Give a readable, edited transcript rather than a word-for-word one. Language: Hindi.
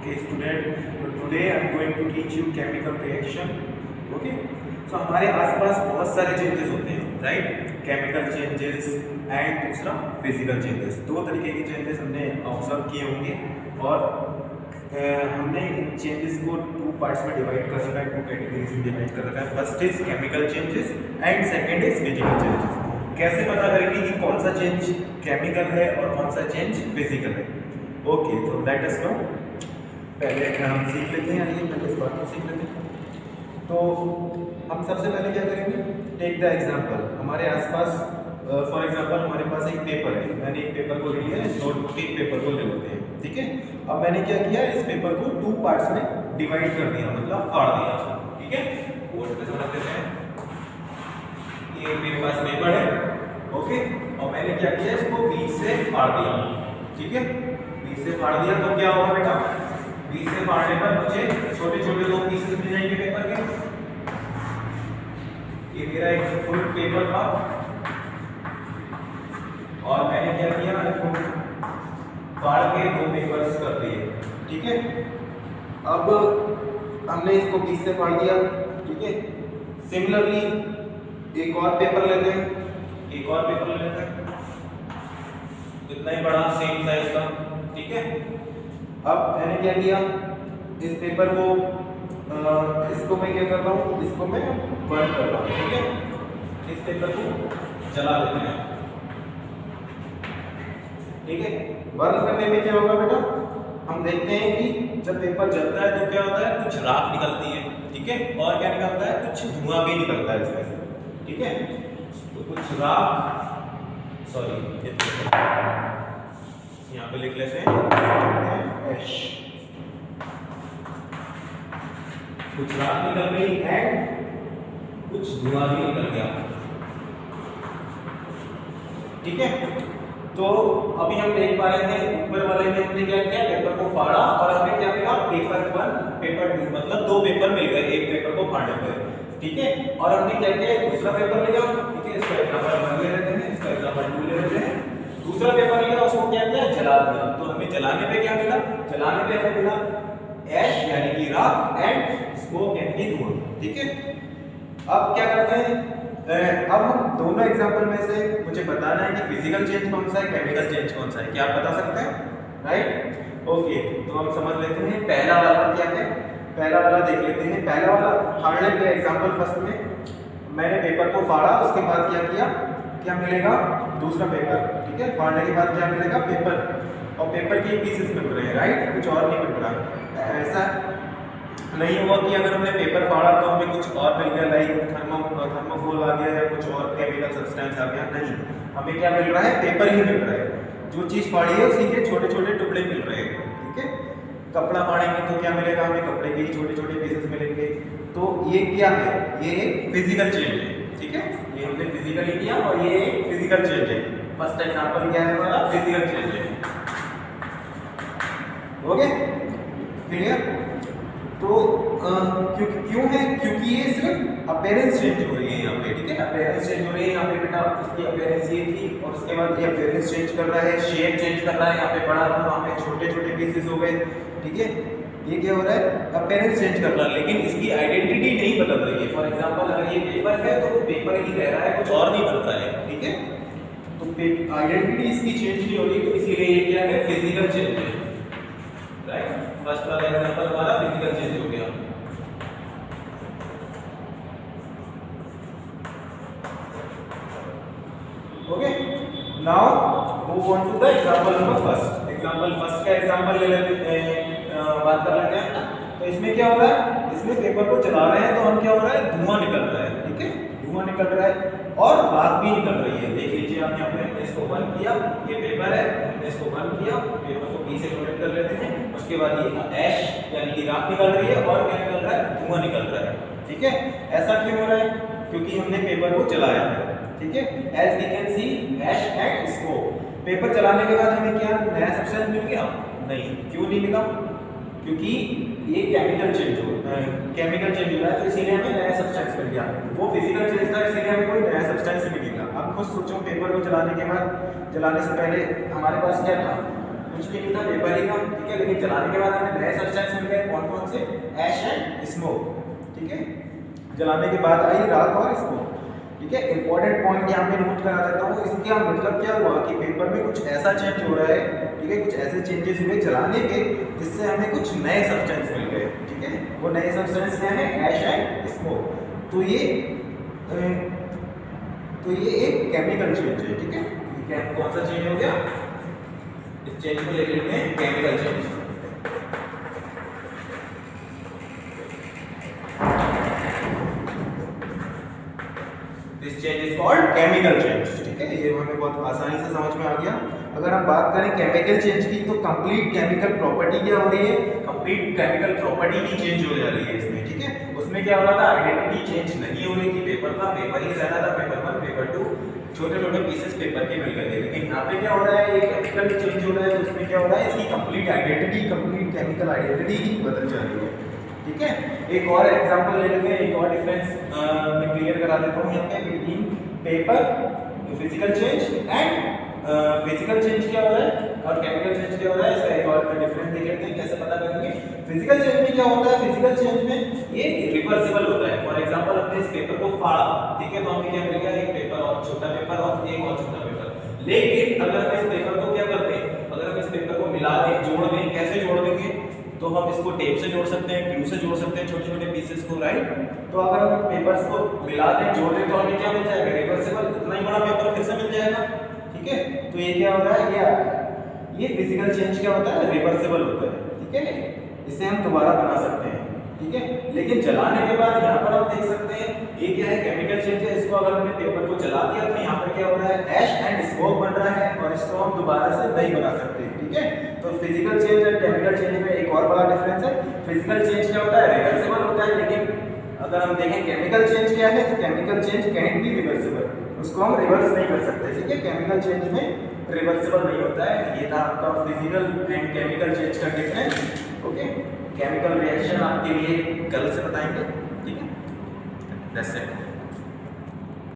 Okay, student. So today I am going to teach you chemical reaction. Okay. So हमारे आसपास बहुत सारे चेंजेस होते हैं, राइट? केमिकल चेंजेस एंड दूसरा फिजिकल चेंजेस. दो तरीके के चेंजेस हमने ऑब्जर्व किए होंगे और हमने इन चेंजेस को टू पार्ट्स में डिवाइड कर रखा है, टू कैटेगरीज में डिवाइड कर रखा है. First is chemical changes and second is physical changes. कैसे पता करेंगे कि कौन सा चेंज केमिकल है और कौन सा चेंज फिजिकल है? ओके, तो लेट अस नो. पहले हम सीख लेते हैं, आइए पहले इस बात को सीख लेते हैं. तो हम सबसे पहले क्या करेंगे, टेक द एग्जांपल. हमारे आसपास फॉर एग्जांपल हमारे पास एक पेपर है. मैंने एक पेपर को ले लिया, इस नोटबुक के पेपर को ले लेते हैं, ठीक है. अब मैंने क्या किया, इस पेपर को टू पार्ट्स में डिवाइड कर दिया, मतलब फाड़ दिया, ठीक है. बोर्ड पे समझ लेते हैं. ये मेरे पास पेपर है, ओके. और मैंने क्या किया, इसको बीच से फाड़ दिया, ठीक है. बीच से फाड़ दिया तो क्या होगा बेटा, बीच से फाड़ने पर मुझे छोटे छोटे दो पीसेस मिल जाएंगे पेपर के. ये मेरा एक फुल पेपर था और मैंने क्या किया, इसको फाड़ के दो पेपर्स कर दिए, ठीक है. अब हमने इसको बीच से फाड़ दिया, ठीक है. सिमिलरली एक और पेपर लेते हैं, एक और पेपर ले लेते हैं, इतना ही बड़ा, सेम साइज का, ठीक है. अब मैंने क्या किया, इस पेपर को इसको मैं क्या कर रहा हूँ, इसको मैं बर्न कर रहा हूँ, ठीक है. इस पेपर को जला देते हैं, ठीक है. बर्न करने में क्या होगा बेटा, हम देखते हैं कि जब पेपर जलता है तो क्या होता है, कुछ राख निकलती है, ठीक है. और क्या निकलता है, कुछ धुआं भी निकलता है इसमें से, ठीक है. तो कुछ राख, सॉरी यहाँ पे लिख लेते हैं एश. कुछ राख निकल गई एंड कुछ धुआं भी निकल गया, ठीक है. तो अभी हम देख पा रहे थे ऊपर वाले में हमने क्या किया, पेपर को फाड़ा और हमें क्या मिला, पेपर 1 पेपर 2, मतलब दो पेपर मिल गए एक पेपर को फाड़ने पर, ठीक है. और हमने क्या किया, दूसरा पेपर लिया, ठीक है. इसका एग्जांपल 1 ले लेते हैं, इसका एग्जांपल 2 ले लेते हैं. दूसरा पेपर लिया, उसको क्या किया, जला दिया. तो हमें जलाने पे क्या मिला, जलाने पे हमें मिला ऐश यानी कि राख एंड स्मोक यानी कि धुआं, ठीक है. अब क्या करते हैं, अब हम दोनों एग्जांपल में से मुझे बताना है कि फिजिकल चेंज कौन सा है, केमिकल चेंज कौन सा है. क्या आप बता सकते हैं, राइट? ओके, तो हम समझ लेते हैं पहला वाला क्या है. पहला वाला देख लेते हैं. पहला वाला फाड़ने पे एग्जांपल फर्स्ट में मैंने पेपर को फाड़ा, उसके बाद क्या किया, क्या मिलेगा, दूसरा पेपर, ठीक है. फाड़ने के बाद क्या मिलेगा, पेपर, और पेपर के पीसेस मिल रहे हैं, राइट, कुछ और नहीं मिल रहा. ऐसा नहीं हुआ कि अगर हमने पेपर फाड़ा तो हमें कुछ और मिल गया, लाइक थर्मोकोल आ गया या कुछ और केमिकल सब्सटेंस आ गया. नहीं, हमें क्या मिल रहा है, पेपर ही मिल रहा है. जो चीज़ फाड़ी है उसी के छोटे छोटे टुकड़े मिल रहे हैं, ठीक है. कपड़ा फाड़ेंगे तो क्या मिलेगा, हमें कपड़े के ही छोटे छोटे पीसेस मिलेंगे. तो ये क्या है, ये एक फिजिकल चेंज है, ठीक है. ये हमने फिजिकली किया और ये एक फिजिकल चेंज है. फर्स्ट एग्जांपल क्या है हमारा, फिजिकल चेंज है. Okay, clear. तो क्यों है, क्योंकि ये सिर्फ अपीयरेंस चेंज हो रही है यहाँ पे, ठीक है. अपीयरेंस चेंज हो रही है यहाँ पे बेटा. इसकी अपीयरेंस ये थी और उसके बाद ये अपीयरेंस चेंज कर रहा है, शेप चेंज कर रहा है. यहाँ पे बड़ा था, वहाँ पे छोटे छोटे पीसेस हो गए, ठीक है. ये क्या हो रहा है, अपीयरेंस चेंज कर रहा है, लेकिन इसकी आइडेंटिटी नहीं बदल रही है. फॉर एग्जांपल अगर ये पेपर है तो वो पेपर ही रह रहा है, कुछ और नहीं बनता है, ठीक है. तो आइडेंटिटी इसकी चेंज नहीं हो रही, तो इसीलिए ये क्या है, फिजिकल चेंज है, राइट. फर्स्ट वाला एग्जांपल हमारा फिजिकल चेंज हो गया. Okay, now move on to the example number first. Example first का एग्जांपल ले लेते हैं, बात कर लेते हैं. तो इसमें क्या हो रहा है, इसमें पेपर को चला रहे हैं तो हम क्या हो रहा है, धुआं निकल रहा है, ठीक है. धुआं निकल रहा है और राख भी निकल रही है. देख लीजिए आप यहाँ पे, इसको बंद किया, ये पेपर है, हमने इसको बंद किया, पेपर को बीच से रोटेट कर लेते हैं. उसके बाद ये ऐश यानी कि राख निकल रही है और क्या निकल रहा है, धुआं निकल रहा है, ठीक है. ऐसा क्यों हो रहा है, क्योंकि हमने पेपर को जलाया है, ठीक है. As we can see ash and smoke. Paper जलाने के बाद हमें क्या नया सब्सटेंस मिल गया, नहीं. क्यों नहीं मिला, क्योंकि ये केमिकल चेंज हो रहा है, तो इसीलिए हमें नया सब्सटेंस मिल गया. वो फिजिकल चेंज था, इसीलिए हमें कोई नया सब्सटेंस नहीं मिलेगा. अब खुद सोचो, पेपर को जलाने के बाद, जलाने से पहले हमारे पास क्या था, कुछ भी नहीं था, पेपर ही था, ठीक है। लेकिन जलाने के बाद हमें नए सब्सटेंस मिल गए, कौन कौन से? ऐश एंड स्मोक, ठीक है। जलाने के बाद आई राख और स्मोक, ठीक है। इंपॉर्टेंट पॉइंट यहाँ पे नोट करा देता हूँ, इसका मतलब क्या हुआ कि पेपर में कुछ ऐसा चेंज हो रहा है, ठीक है, कुछ ऐसे चेंजेस हुए जलाने के जिससे हमें कुछ नए सब्सटेंस मिल गए, ठीक है। वो नए सब्सटेंस क्या है? ऐश एंड स्मोक। तो ये एक केमिकल चेंज है, ठीक है। क्या कौन सा चेंज हो गया? इस चेंज को लिख लेते हैं chemical change. This change is called chemical change, ठीक है। ये हमें बहुत आसानी से समझ में आ गया। अगर हम बात करें केमिकल चेंज की, तो कंप्लीट केमिकल प्रॉपर्टी क्या हो रही है? कंप्लीट केमिकल प्रॉपर्टी ही चेंज हो जा रही है इसमें, ठीक है। उसमें क्या हो रहा था? आइडेंटिटी चेंज नहीं हो रही थी, पेपर का पेपर ही रहना था, पेपर 1 पेपर 2 छोटे-छोटे पीसेस पेपर के मिल गए थे। लेकिन यहाँ पे क्या हो रहा है? एक केमिकल चेंज हो रहा है, तो उसमें क्या हो रहा है? इसकी complete identity, complete chemical identity ही बदल जा रही है, ठीक है। एक और एग्जांपल ले लेंगे, एक और डिफरेंस मैं क्लियर करा देता हूँ यहाँ पे between paper physical change and physical change क्या हो रहा है और केमिकल चेंज क्या हो रहा है, इसका एक और डिफरेंस देख लेते हैं, कैसे पता करेंगे। फिजिकल चेंज में क्या होता है? फिजिकल चेंज में ये रिवर्सिबल होता है। फॉर एग्जांपल हमने इस पेपर को फाड़ा, ठीक है, तो हमें क्या मिल गया? एक पेपर और छोटा पेपर और एक और छोटा पेपर। लेकिन अगर हम इस पेपर को क्या करते हैं? अगर हम इस पेपर को मिला दें, जोड़ दें, कैसे जोड़ देंगे? तो हम इसको टेप से जोड़ सकते हैं, ग्लू से जोड़ सकते हैं छोटे-छोटे पीसेस को, राइट। तो अगर हम पेपर्स को मिला दें, जोड़ दें, तो हमें क्या मिल जाएगा? रिवर्सिबल, इतना ही बड़ा पेपर फिर से मिल जाएगा, ठीक है। तो ये क्या हो रहा है? ये फिजिकल चेंज क्या होता है? रिवर्सिबल होता है, ठीक है। इसे हम दोबारा बना सकते हैं, ठीक है। लेकिन जलाने के बाद यहाँ पर हम देख सकते हैं ये क्या है? केमिकल चेंज है। इसको अगर हमने पेपर को जला दिया तो यहाँ पर क्या हो रहा है? ऐश एंड स्मोक बन रहा है और इसको हम दोबारा से नहीं बना सकते, ठीक है। तो फिजिकल चेंज और केमिकल चेंज में एक और बड़ा डिफरेंस है। फिजिकल चेंज क्या होता है? रिवर्सिबल होता है, लेकिन अगर हम देखें केमिकल चेंज क्या है, तो chemical change can be reversible, उसको हम रिवर्स नहीं कर सकते, ठीक है। केमिकल चेंज में रिवर्सिबल नहीं होता है। ये था आपका फिजिकल एंड केमिकल चेंज का डिफरेंस, ओके। केमिकल रिएक्शन आपके लिए कल से बताएंगे, ठीक है। That's it.